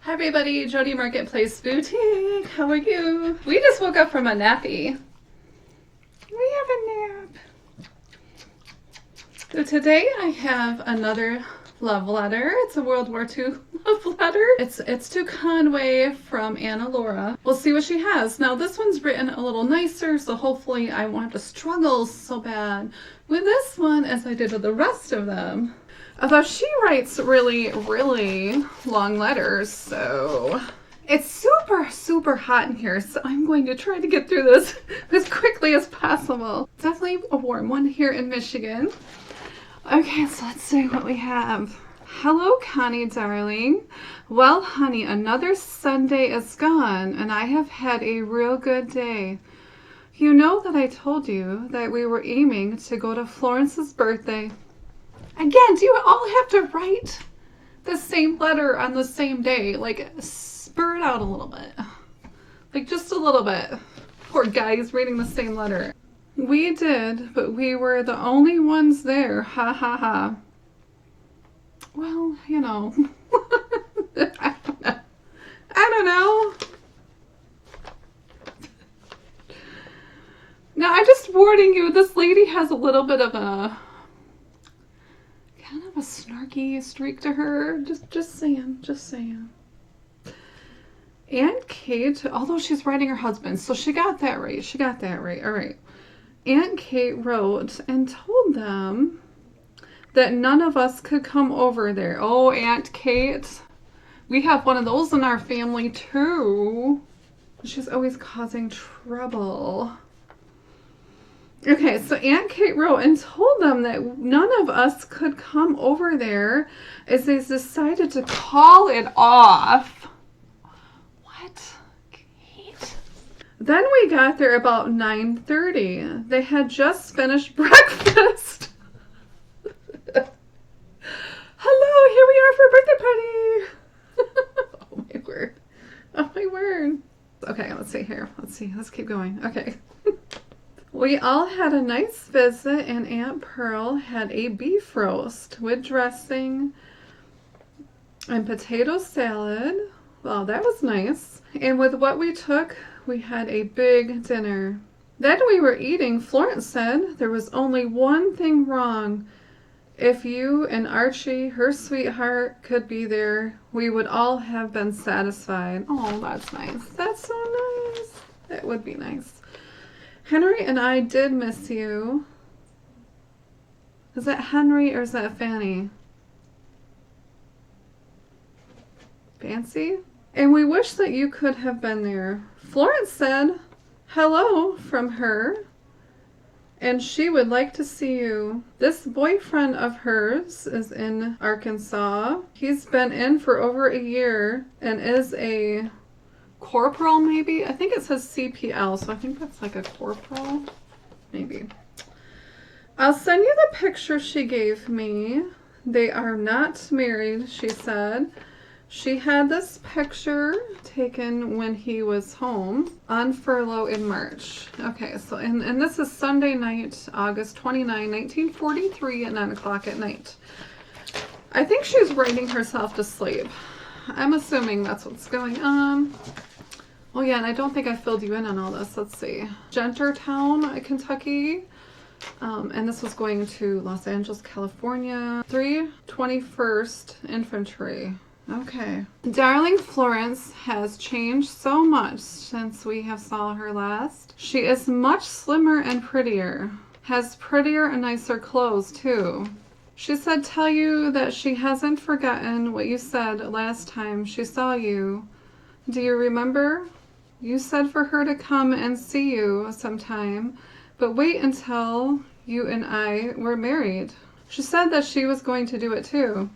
Hi everybody, Jody Marketplace Boutique. How are you? We just woke up from a nappy. We have a nap. So today I have another love letter. It's a World War II love letter. It's to Conway from Anna Laura. We'll see what she has. Now this one's written a little nicer, so hopefully I won't have to struggle so bad with this one as I did with the rest of them. Although she writes really, really long letters, so it's super, super hot in here, so I'm going to try to get through this as quickly as possible. Definitely a warm one here in Michigan. Okay, so let's see what we have. Hello, Connie, darling. Well, honey, another Sunday is gone, and I have had a real good day. You know that I told you that we were aiming to go to Florence's birthday. Again, do you all have to write the same letter on the same day? Like, spur it out a little bit. Like, just a little bit. Poor guys reading the same letter. We did, but we were the only ones there. Ha ha ha. Well, you know. I don't know. Now, I'm just warning you, this lady has a little bit of a kind of a snarky streak to her. Just saying. Aunt Kate, although she's writing her husband, so she got that right. All right. Aunt Kate wrote and told them that none of us could come over there. Oh, Aunt Kate. We have one of those in our family too. She's always causing trouble. Okay, so Aunt Kate wrote and told them that none of us could come over there as they decided to call it off. What? Kate? Then we got there about 9:30. They had just finished breakfast. Hello, here we are for a birthday party. Oh my word. Oh my word. Okay, let's see here. Let's keep going. Okay. We all had a nice visit, and Aunt Pearl had a beef roast with dressing and potato salad. Well, that was nice. And with what we took, we had a big dinner. Then we were eating. Florence said there was only one thing wrong. If you and Archie, her sweetheart, could be there, we would all have been satisfied. Oh, that's nice. That's so nice. That would be nice. Henry and I did miss you. Is that Henry or is that Fanny? Fancy? And we wish that you could have been there. Florence said hello from her, and she would like to see you. This boyfriend of hers is in Arkansas. He's been in for over a year and is a corporal, maybe? I think it says CPL, so I think that's like a corporal. Maybe. I'll send you the picture she gave me. They are not married, she said. She had this picture taken when he was home on furlough in March. Okay, so, and this is Sunday night, August 29, 1943 at 9 o'clock at night. I think she's writing herself to sleep. I'm assuming that's what's going on. Oh yeah, and I don't think I filled you in on all this. Let's see. Gentertown, Kentucky. And this was going to Los Angeles, California. 321st Infantry. Okay. Darling Florence has changed so much since we have saw her last. She is much slimmer and prettier. Has prettier and nicer clothes too. She said tell you that she hasn't forgotten what you said last time she saw you. Do you remember? You said for her to come and see you sometime, but wait until you and I were married. She said that she was going to do it too.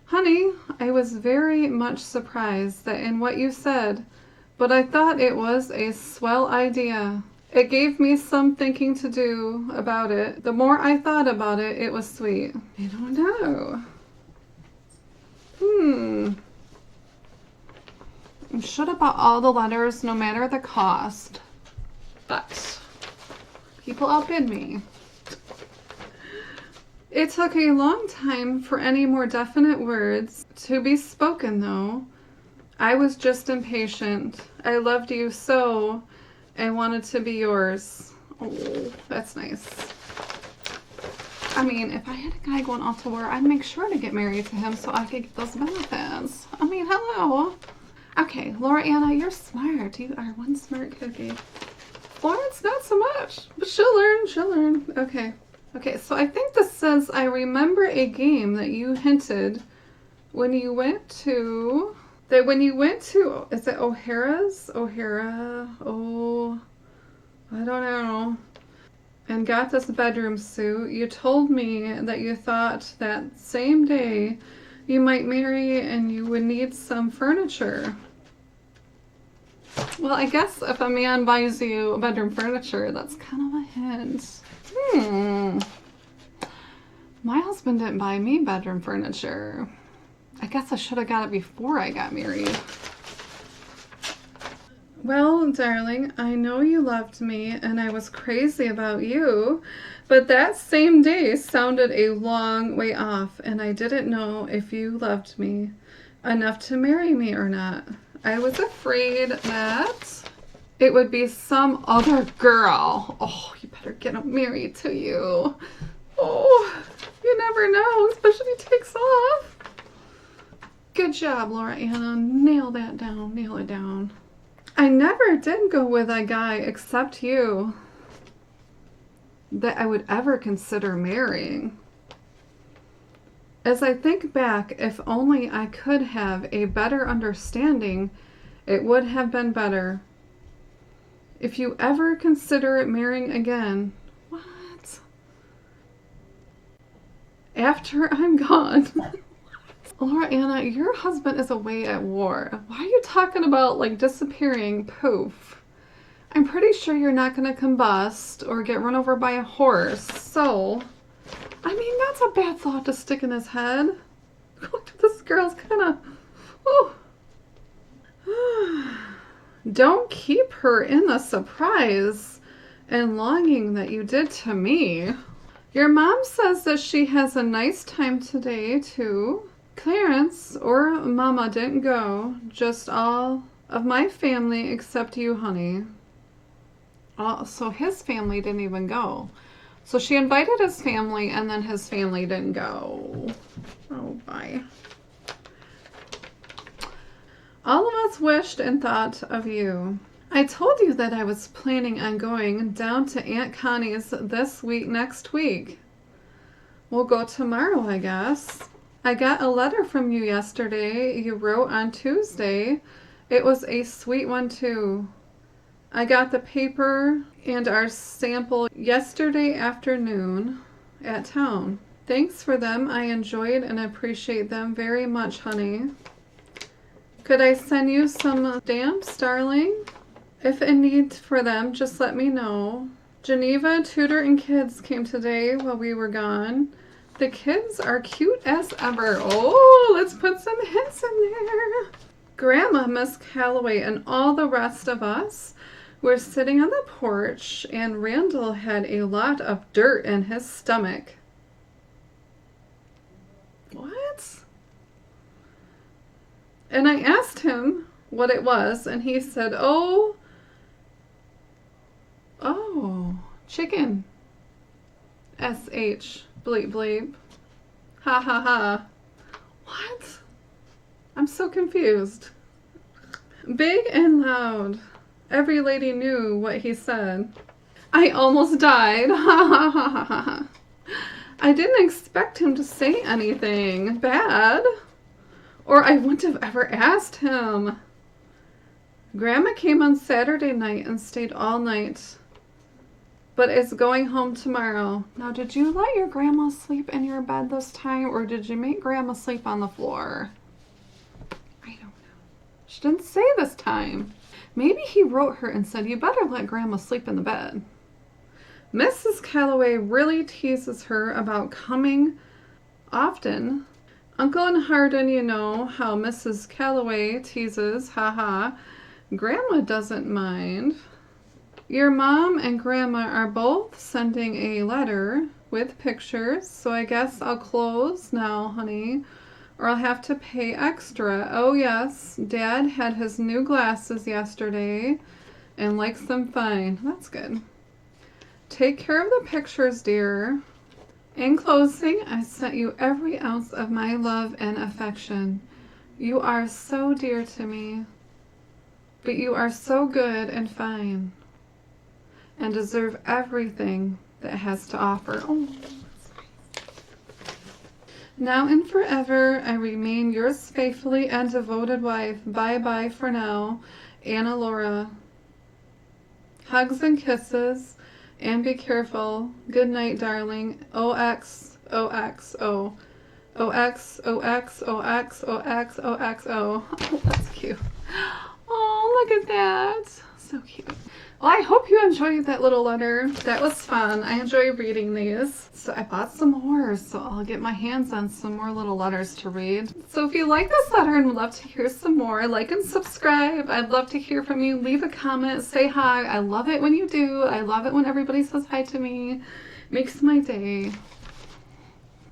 Honey, I was very much surprised that in what you said, but I thought it was a swell idea. It gave me some thinking to do about it. The more I thought about it, it was sweet. I don't know. I should have bought all the letters no matter the cost, but people outbid me. It took a long time for any more definite words to be spoken though. I was just impatient. I loved you so and wanted to be yours. Oh, that's nice. I mean, if I had a guy going out to war, I'd make sure to get married to him so I could get those benefits. I mean, hello. Okay, Laura Anna, you're smart. You are one smart cookie. Florence, not so much, but she'll learn. Okay. Okay, so I think this says, I remember a game that you hinted when you went to, is it O'Hara's? O'Hara? Oh, I don't know. And got this bedroom suit. You told me that you thought that same day you might marry and you would need some furniture. Well, I guess if a man buys you bedroom furniture, that's kind of a hint. My husband didn't buy me bedroom furniture. I guess I should have got it before I got married. Well, darling, I know you loved me and I was crazy about you, but that same day sounded a long way off and I didn't know if you loved me enough to marry me or not. I was afraid that it would be some other girl. Oh, you better get him married to you. Oh, you never know, especially if he takes off. Good job, Laura Anna. Nail that down. Nail it down. I never did go with a guy except you that I would ever consider marrying. As I think back, if only I could have a better understanding, it would have been better. If you ever consider marrying again, what? After I'm gone. Laura Anna, your husband is away at war. Why are you talking about like disappearing? Poof. I'm pretty sure you're not going to combust or get run over by a horse. So, I mean, that's a bad thought to stick in his head. Look, this girl's kind of, oh. Don't keep her in the surprise and longing that you did to me. Your mom says that she has a nice time today, too. Clarence or Mama didn't go, just all of my family except you, honey. So his family didn't even go. So she invited his family and then his family didn't go. Oh, bye. All of us wished and thought of you. I told you that I was planning on going down to Aunt Connie's next week. We'll go tomorrow, I guess. I got a letter from you yesterday. You wrote on Tuesday. It was a sweet one, too. I got the paper and our sample yesterday afternoon at town. Thanks for them. I enjoyed and appreciate them very much, honey. Could I send you some stamps, darling? If in need for them, just let me know. Geneva, Tudor, and kids came today while we were gone. The kids are cute as ever. Oh, let's put some hints in there. Grandma, Miss Calloway, and all the rest of us were sitting on the porch, and Randall had a lot of dirt in his stomach. What? And I asked him what it was, and he said, oh, chicken. S-H, bleep bleep. Ha ha ha. What? I'm so confused. Big and loud. Every lady knew what he said. I almost died. Ha ha ha ha ha. I didn't expect him to say anything bad, or I wouldn't have ever asked him. Grandma came on Saturday night and stayed all night, but is going home tomorrow. Now, did you let your grandma sleep in your bed this time, or did you make grandma sleep on the floor? I don't know. She didn't say this time. Maybe he wrote her and said, you better let grandma sleep in the bed. Mrs. Calloway really teases her about coming often. Uncle and Hardin, you know how Mrs. Calloway teases, haha. Grandma doesn't mind. Your mom and grandma are both sending a letter with pictures, so I guess I'll close now, honey. or I'll have to pay extra. Oh yes, Dad had his new glasses yesterday and likes them fine. That's good. Take care of the pictures, dear. In closing, I sent you every ounce of my love and affection. You are so dear to me, but you are so good and fine and deserve everything that it has to offer. Oh. Now and forever, I remain yours faithfully and devoted wife. Bye-bye for now, Anna Laura. Hugs and kisses, and be careful. Good night, darling. OXOXO. OXOXOXOXOXO. Oh, that's cute. Oh, look at that. So cute. Well, I hope you enjoyed that little letter. That was fun. I enjoy reading these. So I bought some more, so I'll get my hands on some more little letters to read. So if you like this letter and would love to hear some more, like and subscribe. I'd love to hear from you. Leave a comment. Say hi. I love it when you do. I love it when everybody says hi to me. Makes my day.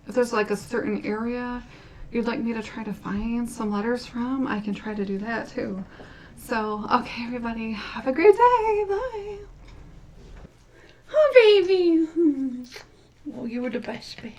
If there's like a certain area you'd like me to try to find some letters from, I can try to do that too. So, okay, everybody, have a great day. Bye. Oh, baby. Oh, you were the best, baby.